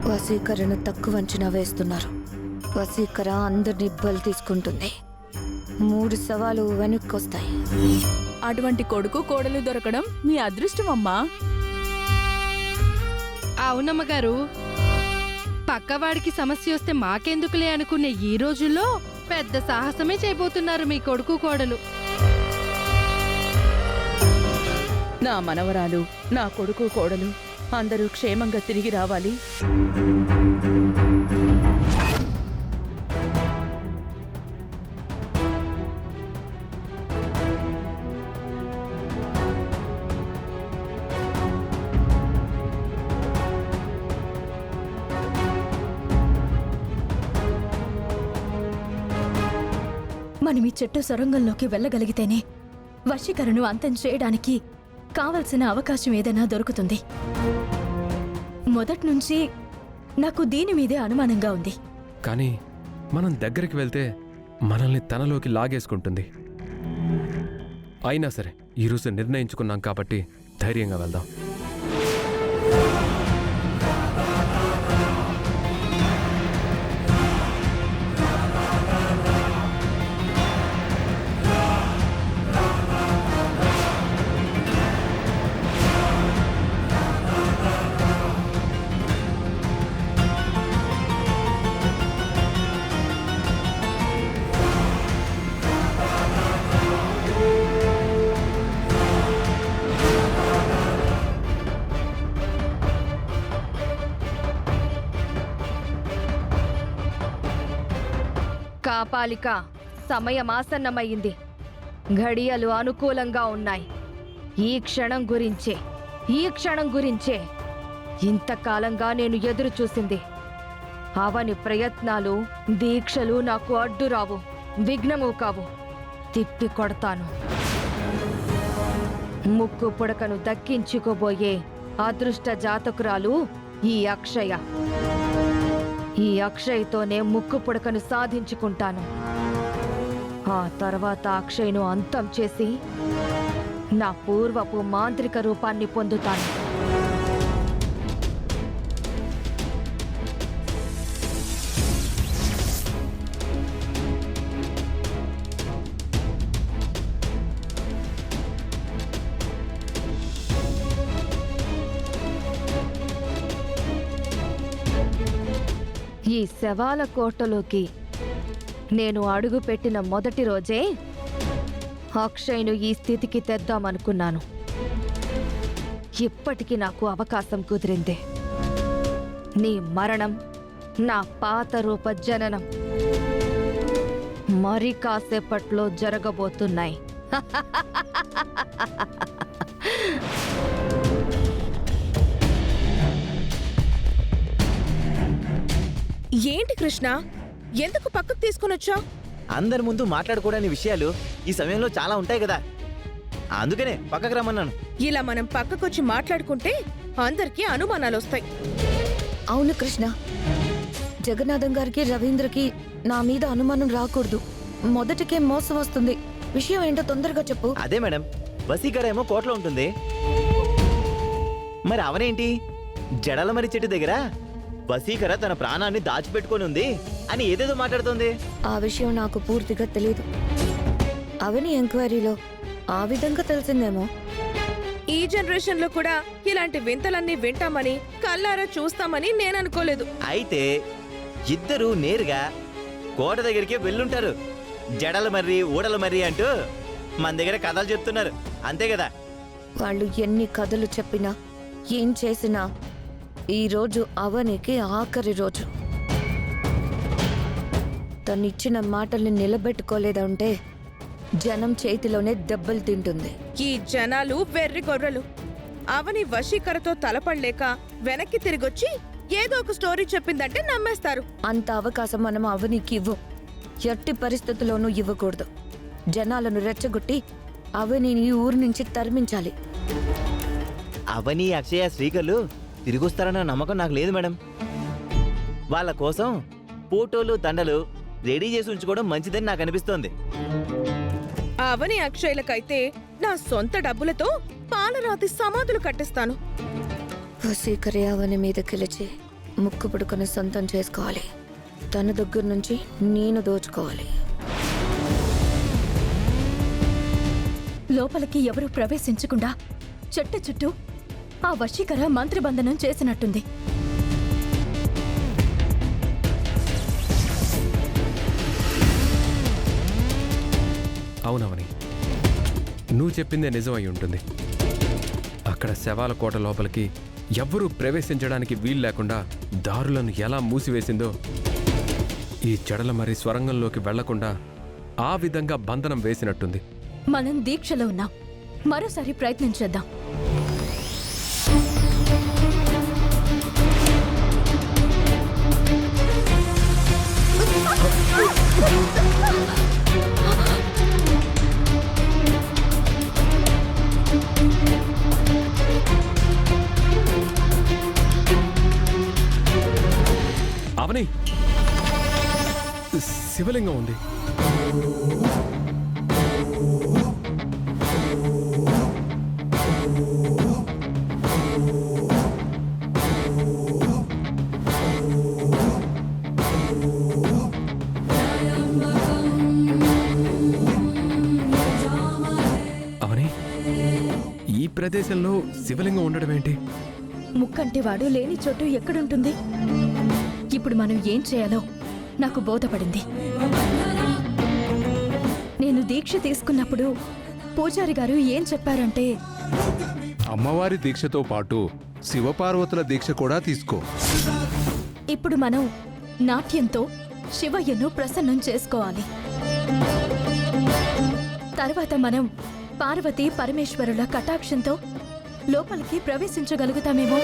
వసీకరను తక్కువ అంచనా వేస్తున్నారు. వసీకర అందరినీ బలి తీసుకుంటుంది. 3 సవాలు వెనక్కొస్తాయి. అటువంటి కొడుకు కోడలు దొరకడం మీ అదృష్టమమ్మా. అవునమ్మగారు, పక్కవాడికి సమస్య వస్తే మాకెందుకులే అనుకునే ఈ రోజుల్లో పెద్ద సాహసమే చేయబోతున్నారు మీ కొడుకు కోడలు. నా మనవరాలు, నా కొడుకు కోడలు అందరూ క్షేమంగా తిరిగి రావాలి. మనం ఈ చెట్టు సొరంగంలోకి వెళ్ళగలిగితేనే వశీకరణను అంతం చేయడానికి కావలసిన అవకాశం ఏదైనా దొరుకుతుంది. మొదట్నుంచి నాకు దీని మీదే అనుమానంగా ఉంది. కానీ మనం దగ్గరికి వెళ్తే మనల్ని తనలోకి లాగేసుకుంటుంది. అయినా సరే ఈరోజు నిర్ణయించుకున్నాం కాబట్టి ధైర్యంగా వెళ్దాం. కాపాలిక, సమయమాసన్నమయ్యింది. ఘడియలు అనుకూలంగా ఉన్నాయి. ఈ క్షణం గురించే ఇంతకాలంగా నేను ఎదురు చూసింది. అవని ప్రయత్నాలు, దీక్షలు నాకు అడ్డురావు, విఘ్నము కావు. తిప్పి కొడతాను. ముక్కు పుడకను దక్కించుకోబోయే అదృష్ట జాతకురాలు ఈ అక్షయ. ఈ అక్షయ్తోనే ముక్కు పుడకను సాధించుకుంటాను. ఆ తర్వాత అక్షయ్ను అంతం చేసి నా పూర్వపు మాంత్రిక రూపాన్ని పొందుతాను. ఈ శవాల కోటలోకి నేను అడుగుపెట్టిన మొదటి రోజే అక్షయ్ను ఈ స్థితికి తెద్దామనుకున్నాను. ఇప్పటికి నాకు అవకాశం కుదిరింది. నీ మరణం, నా పాత రూప జననం మరి కాసేపట్లో జరగబోతున్నాయి. ఏంటి కృష్ణ, ఎందుకు పక్కకు తీసుకునొచ్చావు? అందరి ముందు మాట్లాడుకోవడానికి విషయాలు ఈ సమయంలో చాలా ఉంటాయి కదా, అందుకనే పక్కకు రమ్మన్నాను. ఇలా మనం పక్కకొచ్చి మాట్లాడుకుంటే అందరికీ అనుమానాలు వస్తాయి. అవును కృష్ణ, జగన్నాథం గారికి రవీంద్రకి నా మీద అనుమానం రాకూడదు. మొదటికే మోసం వస్తుంది. విషయం ఏంటో తొందరగా చెప్పు. అదే మేడం, వసీకర ఏమో కోటలో ఉంటుంది. మరి అవనేంటి జడల మరి చెట్టు దగ్గర వసీకర తన ప్రాణాన్ని దాచిపెట్టుకొని ఉంది అని ఏదేదో మాట్లాడుతోంది. ఆ విషయం నాకు పూర్తిగా తెలియదు. అవని ఎంక్వైరీలో ఆ విధంగా తెలిసిందేమో. ఈ జనరేషన్ లో కూడా ఇలాంటి వింతలన్నీ వింటామని, కళ్ళారా చూస్తామని నేను అనుకోలేదు. అయితే ఇద్దరు నేరుగా కోట దగ్గరికి వెళ్ళుంటారు. జడల మర్రి ఊడల మర్రి అంటూ మన దగ్గర కథలు చెప్తున్నారు, అంతే కదా? వాళ్ళు ఎన్ని కథలు చెప్పినా ఏం చేసినా ఈ రోజు అవనికి ఆఖరి రోజు. తనిచ్చిన మాటల్ని నిలబెట్టుకోలేదంటే జనం చేతిలోనే దెబ్బలు తింటుంది. ఈ జనాలు వెర్రి గొర్రెలు. అవని వశీకరతో తలపడలేక వెనక్కి తిరిగొచ్చి ఏదో ఒక స్టోరీ చెప్పిందంటే నమ్మేస్తారు. అంత అవకాశం మనం అవనికి ఇవ్వం. ఎట్టి పరిస్థితుల్లోనూ ఇవ్వకూడదు. జనాలను రెచ్చగొట్టి అవనిని ఊరి నుంచి తరిమించాలి. అవని, అక్షయ, శ్రీకర్లు తిరిగొస్తారన్న నమ్మకం నాకు లేదు మేడం. వాళ్ళ కోసం ఫోటోలు, దండలు రెడీ చేసి ఉంచుకోవడం మంచిదని నాకు అనిపిస్తోంది. అవని, అక్షయ్లకైతే నా సొంత డబ్బులతో పాలరాతి సమాధులు కట్టిస్తాను. వసీకరే అవని మీద గెలిచి ముక్కు పుడుకొని సొంతం చేసుకోవాలి. తన దగ్గర నుంచి నేను దోచుకోవాలి. లోపలికి ఎవరూ ప్రవేశించకుండా చెట్టు చుట్టూ ఆ వశీకర మంత్రబంధనం చేసినట్టుంది. అవునవని, నువ్వు చెప్పిందే నిజం అయి ఉంటుంది. అక్కడ శవాల కోట లోపలికి ఎవ్వరూ ప్రవేశించడానికి వీలు లేకుండా దారులను ఎలా మూసివేసిందో, ఈ చెడల మరి స్వరంగంలోకి వెళ్లకుండా ఆ విధంగా బంధనం వేసినట్టుంది. మనం దీక్షలో ఉన్నాం. మరోసారి ప్రయత్నం చేద్దాం. అవని, శివలింగం ఉంది. అవని, ఈ ప్రదేశంలో శివలింగం ఉండడం ఏంటి? ముక్కంటి వాడు లేని చోటు ఎక్కడుంటుంది? ఇప్పుడు మనం ఏం చేయాలో నాకు బోధపడింది. నేను దీక్ష తీసుకున్నప్పుడు పూజారి గారు ఏం చెప్పారంటే, అమ్మవారి దీక్షతో పాటు శివపార్వతుల దీక్ష కూడా తీసుకో. ఇప్పుడు మనం నాట్యంతో శివయ్యను ప్రసన్నం చేసుకోవాలి. తర్వాత మనం పార్వతీ పరమేశ్వరుల కటాక్షంతో లోపలికి ప్రవేశించగలుగుతామేమో.